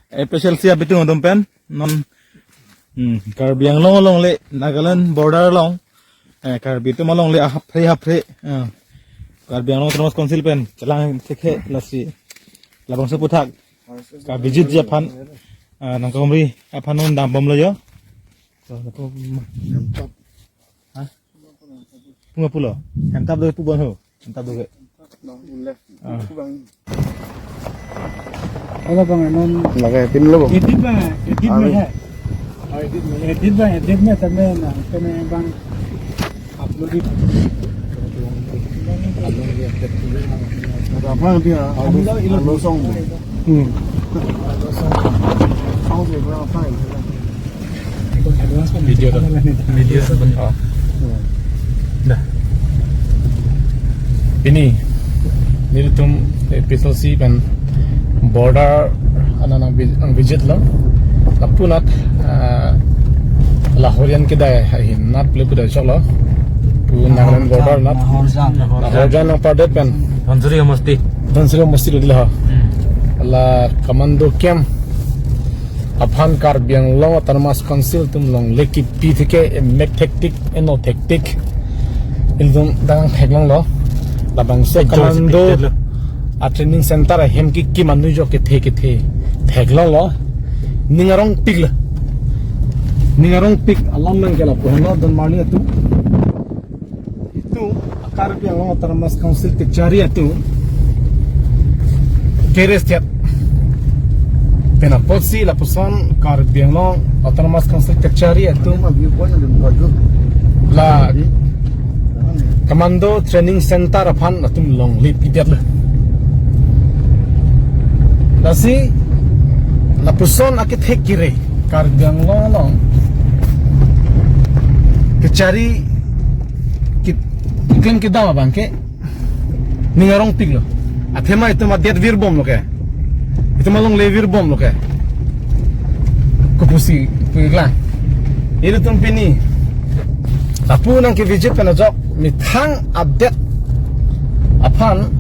Special siap itu untuk pen non Karbi yang long le Nagaland border long Karbi itu malong le hapre Karbi yang long terus konsil pen kelang teke lasi labang seputak Karbi jit Japan nang komri apa non dambom lo yo Punga pulo hentap do pubon ho hentap do Ada bang, non. Lagi pin lo bang. Edit bang, editnya sampai na, kena bang upload itu. Ada apa dia? Alo song. Video sebentar. Dah. Ini tuh episode si kan border anak visit lah. Lapunat Lahorian kita hin nat play pada insyaAllah. Pun Nagaland border nat. Lahorjan yang padat kan. Hansuri mesti dulu lah. Allah komando camp. Aphan Karbi yang long termas konsil tum long leki pi thike mek tactic eno tactic. Ilum dang theklang lo. Labang se komando a training center hem ki manu jo ke the theklang lo. Ningarong pig alam man kala pohno dan mali itu Karbi yang long termas konsil ke jari itu keres tiat pena posi la pusan Karbi yang long autonomous council kecari itu la Komando Training Center aphan atum long lip idiat lah. Nasi la puson akit hek kire Karbi yang long kecari iklim kita apa bangke ningarong pig lo athema itu mah diat virbom lo ke itu malong levir bom lo ke kupusi piglang itu tumpini tapu nang ke visit kana jok mithang update aphan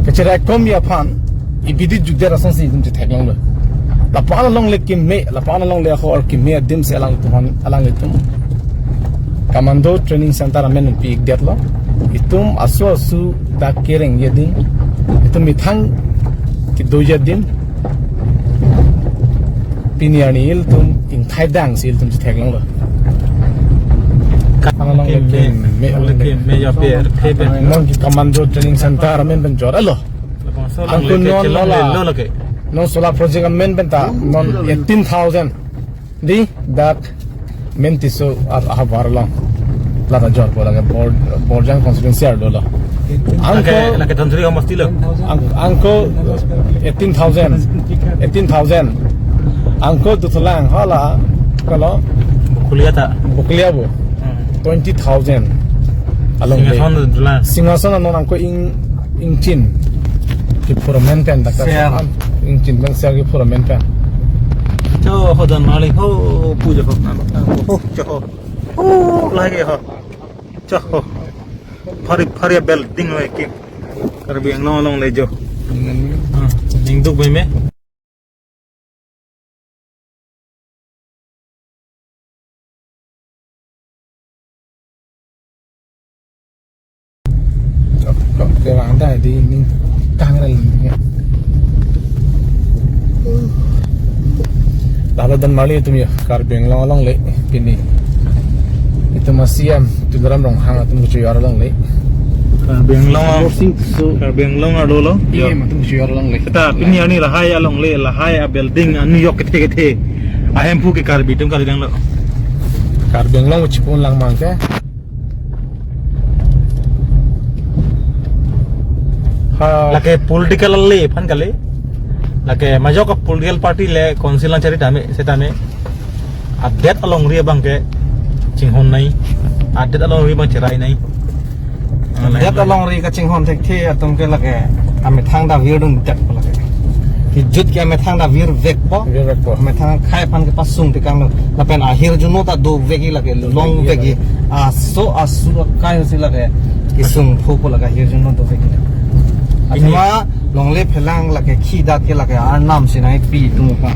kecera komi aphan ibidi jugde rasan si tum theklang lo lapana long le kimme lapana long le khor kimme dim se alang tuhan alang itum Komando Training Center amen pig det lo itum asu da kereng yedin itu mithang ki doja din piniani il tum in thaidang sil tum theklang lo kanalong me ya per thebe non ki Komando Training Center amen ben jor alo angkun non lo ke non solar project amen ben ta non 18000 di that mentiso ahabar long lata jor pola ke borjang constituency ar lo Angko laki Hansuri mesti lo angko 18000 angko tu tulang hala kalau kuliah tak bukulia bu 20000 along singason non angko ing chin ki pura maintain tak ing chin bang ser ki pura maintain cho hodan mali ho puja ho ho cho ho lagi ho cho ho Pari bel ding lo ki Karbi yang long lejo ding duk be me ke anda di ini kangen ini lalu dan mali itu ya Karbi yang long le kini itu masih tu dalam rong hang atau muncul orang long le Karbi yang long ado lo iya matu muncul orang long le kita ini ani lahai along le lahai building New York kete ahem pu ke Karbi tum kali dang lo Karbi yang long cipun lang mangke lake political le pan kali lake majok political party le council cari tame setame update along ria bangke cinghon nai update along ria bang cerai nai Lihat along ri kacing hon tek the atom ke lage ame thang da vir dun tek lage ki jut ke ame thang da vir vek po ame thang khai pan ke pasung te kang la pen akhir juno ta do veki lage long veki asu kai si lage ki sung phu po lage akhir juno do veki Asma long le phelang la ke khi dat ke la ke ar nam sinai pi tum pa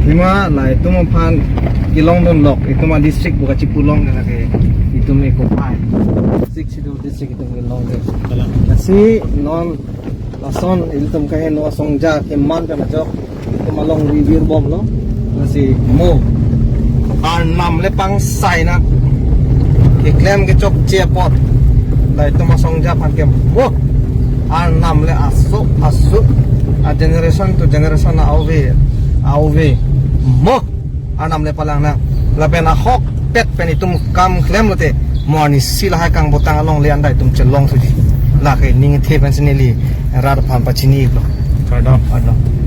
lima lai tum phan kilong don lok ituma district buka Cipulong la ke itum eko pai Sido district itum kilong de kasi non lason itum ka hen no songja ke man ka jok malong review bom no kasi mo ar nam le pang sai na ke claim ke chok che pot lai to masong ja pan ke wo ar nam le asu a generation to generation na auve mo ar nam le palang na la pena hok pet pen itum kam claim lote morni sila ha kang botang along le andai tum chelong suji la ke ning the pen sinili rar phan pachini lo Kadam. adam